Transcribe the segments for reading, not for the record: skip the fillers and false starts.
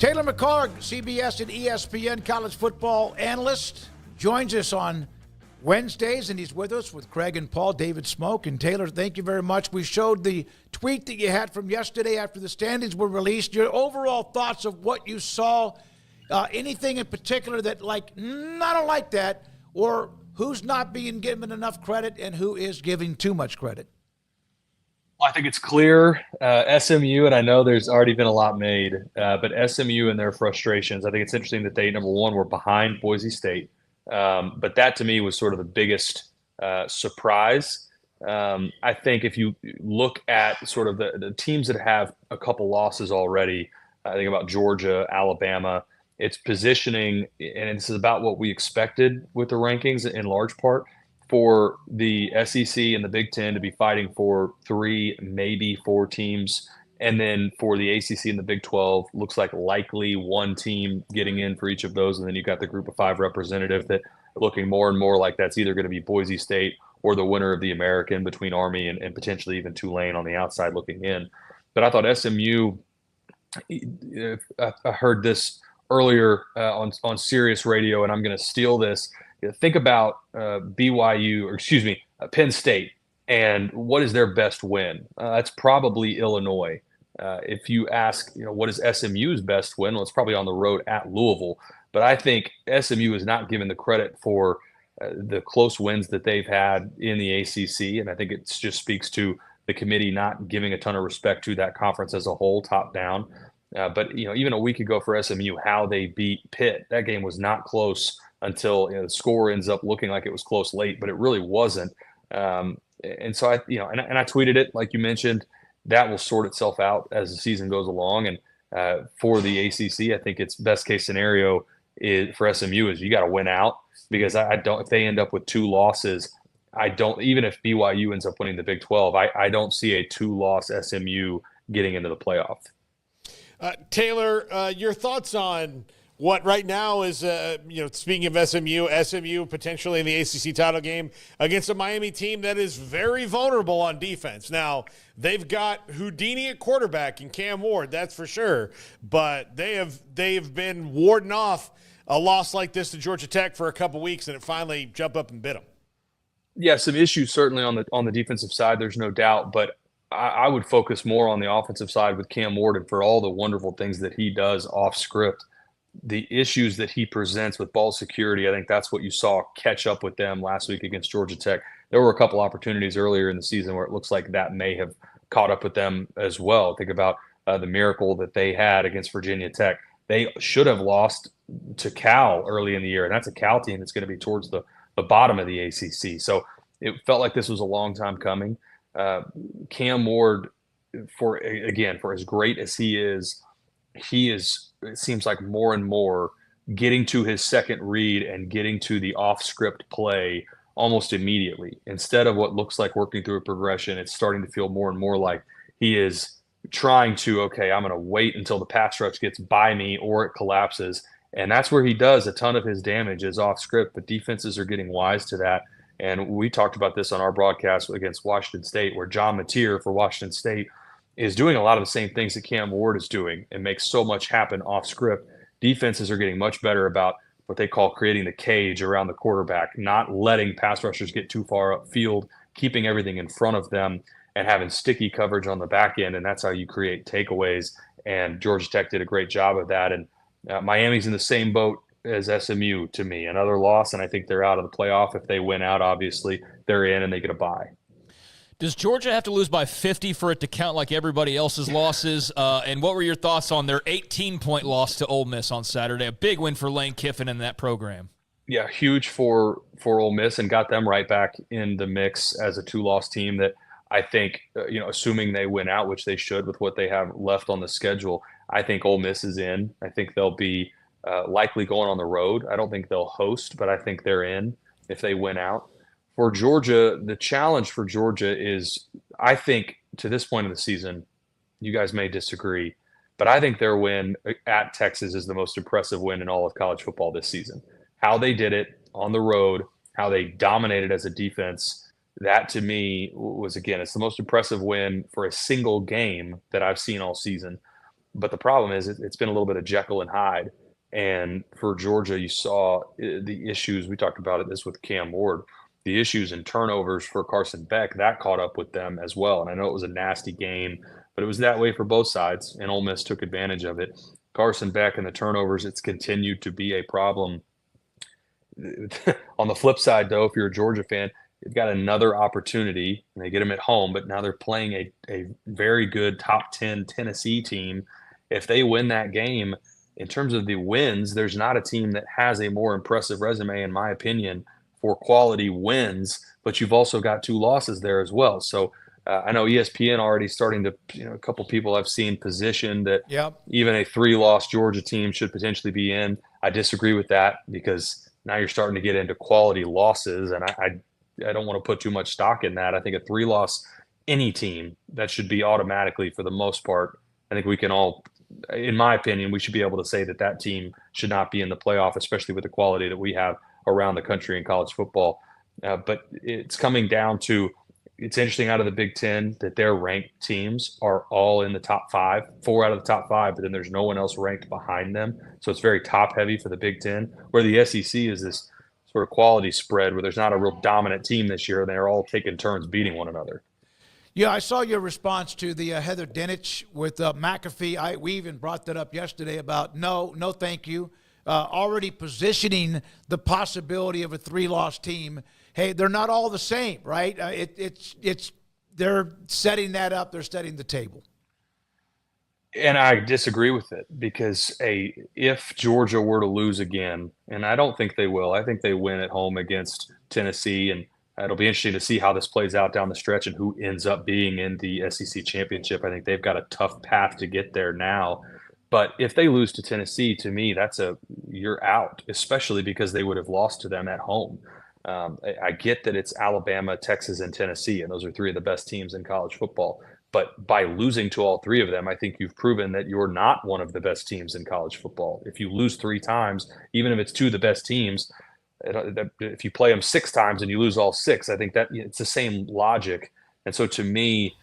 Taylor McHargue, CBS and ESPN college football analyst, joins us on Wednesdays, and he's with us with Craig and Paul, David Smoke. And Taylor, thank you very much. We showed the tweet that you had from yesterday after the standings were released. Your overall thoughts of what you saw, anything in particular that, like, I don't like that, or who's not being given enough credit and who is giving too much credit? I think it's clear, SMU, and I know there's already been a lot made, but SMU and their frustrations, I think it's interesting that they, number one, were behind Boise State. But that, to me, was sort of the biggest surprise. I think if you look at sort of the teams that have a couple losses already, I think about Georgia, Alabama, it's positioning, and this is about what we expected with the rankings in large part, for the SEC and the Big Ten to be fighting for 3, maybe 4 teams. And then for the ACC and the Big 12, looks like likely 1 team getting in for each of those. And then you've got the group of 5 representative that looking more and more like that's either going to be Boise State or the winner of the American between Army and potentially even Tulane on the outside looking in. But I thought SMU, I heard this earlier on Sirius Radio, and I'm going to steal this. Think about Penn State, and what is their best win? That's probably Illinois. If you ask, what is SMU's best win? Well, it's probably on the road at Louisville. But I think SMU is not given the credit for the close wins that they've had in the ACC, and I think it just speaks to the committee not giving a ton of respect to that conference as a whole, top down. But even a week ago for SMU, how they beat Pitt, that game was not close until the score ends up looking like it was close late, but it really wasn't. And so I tweeted it, like you mentioned, that will sort itself out as the season goes along. And for the ACC, I think its best case scenario is for SMU is you got to win out, because if they end up with 2 losses, even if BYU ends up winning the Big 12, I don't see a 2-loss SMU getting into the playoff. Taylor, your thoughts on what right now is, speaking of SMU potentially in the ACC title game against a Miami team that is very vulnerable on defense. Now, they've got Houdini at quarterback and Cam Ward, that's for sure, but they've been warding off a loss like this to Georgia Tech for a couple weeks, and it finally jumped up and bit them. Yeah, some issues certainly on the defensive side, there's no doubt, but I would focus more on the offensive side with Cam Ward and for all the wonderful things that he does off script. The issues that he presents with ball security, I think that's what you saw catch up with them last week against Georgia Tech. There were a couple opportunities earlier in the season where it looks like that may have caught up with them as well. Think about the miracle that they had against Virginia Tech. They should have lost to Cal early in the year, and that's a Cal team that's going to be towards the bottom of the ACC. So it felt like this was a long time coming. Cam Ward, for as great as he is, it seems like more and more getting to his second read and getting to the off-script play almost immediately. Instead of what looks like working through a progression, it's starting to feel more and more like he is trying to, I'm going to wait until the pass rush gets by me or it collapses. And that's where he does a ton of his damage is off-script, but defenses are getting wise to that. And we talked about this on our broadcast against Washington State, where John Mateer for Washington State is doing a lot of the same things that Cam Ward is doing and makes so much happen off script. Defenses are getting much better about what they call creating the cage around the quarterback, not letting pass rushers get too far upfield, keeping everything in front of them and having sticky coverage on the back end. And that's how you create takeaways. And Georgia Tech did a great job of that. And Miami's in the same boat as SMU to me. Another loss, and I think they're out of the playoff. If they win out, obviously, they're in and they get a bye. Does Georgia have to lose by 50 for it to count like everybody else's losses? And what were your thoughts on their 18-point loss to Ole Miss on Saturday? A big win for Lane Kiffin and that program. Yeah, huge for Ole Miss, and got them right back in the mix as a 2-loss team that I think, assuming they win out, which they should with what they have left on the schedule, I think Ole Miss is in. I think they'll be likely going on the road. I don't think they'll host, but I think they're in if they win out. For Georgia, the challenge for Georgia is, I think, to this point of the season, you guys may disagree, but I think their win at Texas is the most impressive win in all of college football this season. How they did it on the road, how they dominated as a defense, that to me was, again, it's the most impressive win for a single game that I've seen all season. But the problem is it's been a little bit of Jekyll and Hyde. And for Georgia, you saw the issues. We talked about this with Cam Ward, the issues and turnovers for Carson Beck, that caught up with them as well. And I know it was a nasty game, but it was that way for both sides, and Ole Miss took advantage of it. Carson Beck and the turnovers, it's continued to be a problem. On the flip side, though, if you're a Georgia fan, they've got another opportunity, and they get them at home, but now they're playing a very good top 10 Tennessee team. If they win that game, in terms of the wins, there's not a team that has a more impressive resume, in my opinion, for quality wins, but you've also got 2 losses there as well. So I know ESPN already starting to, a couple people I've seen position that even a 3-loss Georgia team should potentially be in. I disagree with that because now you're starting to get into quality losses, and I don't want to put too much stock in that. I think a 3-loss any team, that should be automatically, for the most part. I think we can all, in my opinion, we should be able to say that that team should not be in the playoff, especially with the quality that we have around the country in college football. But it's coming down to, it's interesting out of the Big Ten that their ranked teams are all in the top 5, 4 out of the top 5, but then there's no one else ranked behind them. So it's very top heavy for the Big Ten, where the SEC is this sort of quality spread where there's not a real dominant team this year, and they're all taking turns beating one another. Yeah, I saw your response to the Heather Dinich with McAfee. We even brought that up yesterday about no thank you. Already positioning the possibility of a 3-loss team. Hey, they're not all the same, right? They're setting that up. They're setting the table. And I disagree with it because if Georgia were to lose again, and I don't think they will, I think they win at home against Tennessee, and it'll be interesting to see how this plays out down the stretch and who ends up being in the SEC championship. I think they've got a tough path to get there now. But if they lose to Tennessee, to me, you're out, especially because they would have lost to them at home. I get that it's Alabama, Texas, and Tennessee, and those are 3 of the best teams in college football. But by losing to all 3 of them, I think you've proven that you're not one of the best teams in college football. If you lose 3 times, even if it's 2 of the best teams, if you play them 6 times and you lose all 6, I think that it's the same logic. And so to me,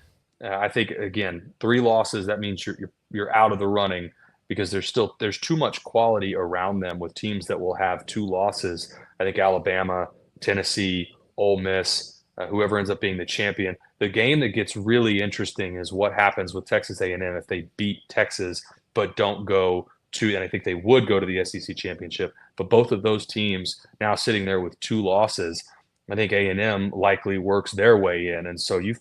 I think, again, 3 losses, that means you're out of the running because there's too much quality around them with teams that will have 2 losses. I think Alabama, Tennessee, Ole Miss, whoever ends up being the champion. The game that gets really interesting is what happens with Texas A&M if they beat Texas but don't go to, and I think they would go to the SEC championship. But both of those teams now sitting there with 2 losses, I think A&M likely works their way in. And so you've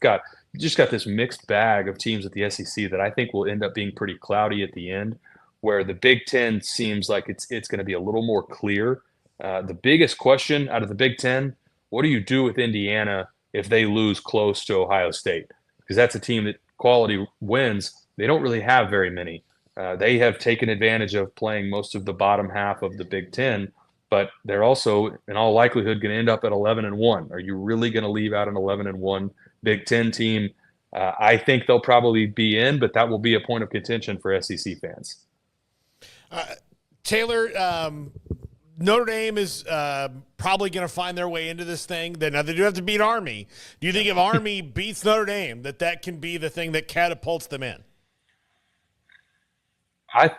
just got this mixed bag of teams at the SEC that I think will end up being pretty cloudy at the end, where the Big Ten seems like it's going to be a little more clear. The biggest question out of the Big Ten, what do you do with Indiana if they lose close to Ohio State? Because that's a team that quality wins. They don't really have very many. They have taken advantage of playing most of the bottom half of the Big Ten, but they're also, in all likelihood, going to end up at 11-1. Are you really going to leave out an 11-1 Big Ten team? I think they'll probably be in, but that will be a point of contention for SEC fans. Taylor, Notre Dame is probably going to find their way into this thing. Now, they do have to beat Army. Do you think if Army beats Notre Dame, that can be the thing that catapults them in? I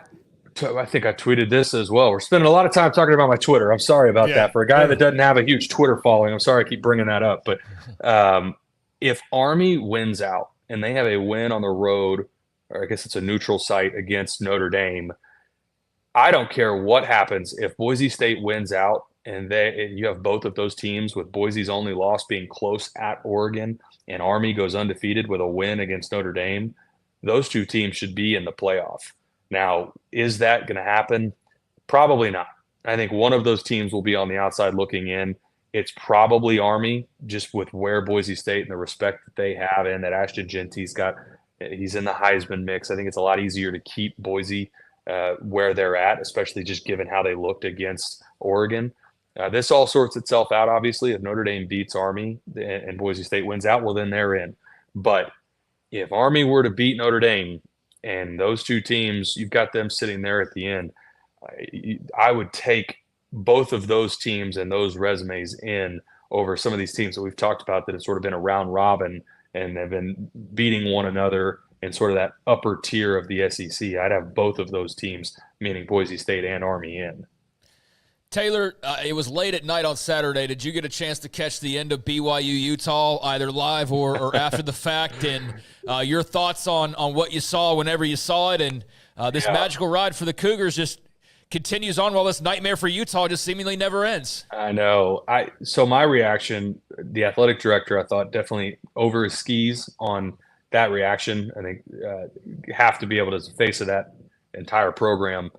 think I tweeted this as well. We're spending a lot of time talking about my Twitter. I'm sorry about that. For a guy that doesn't have a huge Twitter following, I'm sorry I keep bringing that up. But if Army wins out and they have a win on the road, or I guess it's a neutral site against Notre Dame, I don't care what happens. If Boise State wins out and you have both of those teams with Boise's only loss being close at Oregon and Army goes undefeated with a win against Notre Dame, those 2 teams should be in the playoff. Now, is that going to happen? Probably not. I think one of those teams will be on the outside looking in. It's probably Army, just with where Boise State and the respect that they have and that Ashton Genty's got. He's in the Heisman mix. I think it's a lot easier to keep Boise where they're at, especially just given how they looked against Oregon. This all sorts itself out, obviously. If Notre Dame beats Army and Boise State wins out, well, then they're in. But if Army were to beat Notre Dame and those 2 teams, you've got them sitting there at the end, I would take both of those teams and those resumes in over some of these teams that we've talked about that have sort of been a round robin and have been beating one another in sort of that upper tier of the SEC. I'd have both of those teams, meaning Boise State and Army, in. Taylor, it was late at night on Saturday. Did you get a chance to catch the end of BYU Utah, either live or after the fact? And your thoughts on what you saw whenever you saw it, and this magical ride for the Cougars just continues on while this nightmare for Utah just seemingly never ends. I know. So my reaction, the athletic director, I thought definitely over his skis on that reaction. I think you have to be able to, as the face of that entire program,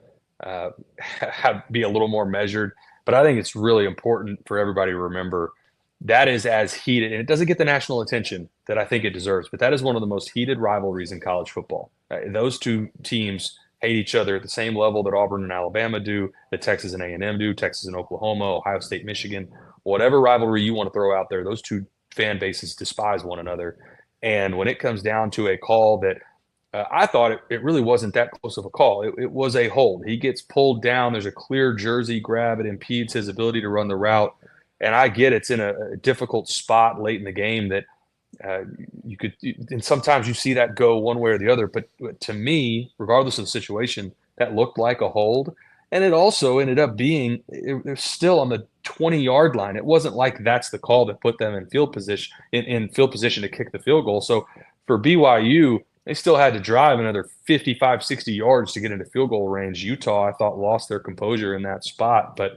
be a little more measured. But I think it's really important for everybody to remember that is as heated, and it doesn't get the national attention that I think it deserves, but that is one of the most heated rivalries in college football. Those two teams hate each other at the same level that Auburn and Alabama do, that Texas and A&M do, Texas and Oklahoma, Ohio State, Michigan. Whatever rivalry you want to throw out there, those two fan bases despise one another. And when it comes down to a call that I thought it really wasn't that close of a call. It was a hold. He gets pulled down. There's a clear jersey grab. It impedes his ability to run the route. And I get it's in a difficult spot late in the game that you could – and sometimes you see that go one way or the other. But to me, regardless of the situation, that looked like a hold. And it also ended up being they're still on the 20-yard line. It wasn't like that's the call that put them in field position to kick the field goal. So for BYU – they still had to drive another 55, 60 yards to get into field goal range. Utah, I thought, lost their composure in that spot. But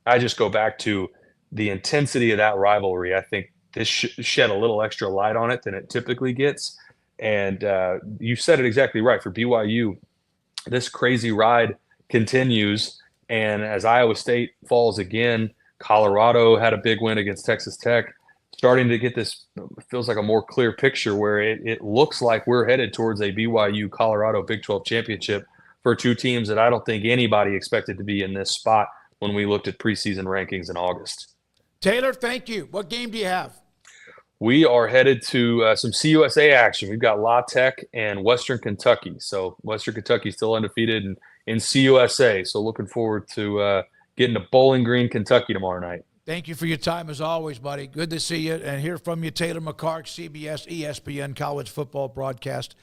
I just go back to the intensity of that rivalry. I think this shed a little extra light on it than it typically gets. And you said it exactly right. For BYU, this crazy ride continues. And as Iowa State falls again, Colorado had a big win against Texas Tech. Starting to get this, feels like a more clear picture where it looks like we're headed towards a BYU Colorado Big 12 championship for two teams that I don't think anybody expected to be in this spot when we looked at preseason rankings in August. Taylor, thank you. What game do you have? We are headed to some CUSA action. We've got La Tech and Western Kentucky. So Western Kentucky still undefeated in CUSA. So looking forward to getting to Bowling Green, Kentucky tomorrow night. Thank you for your time as always, buddy. Good to see you and hear from you, Taylor McHargue, CBS, ESPN College Football Broadcast.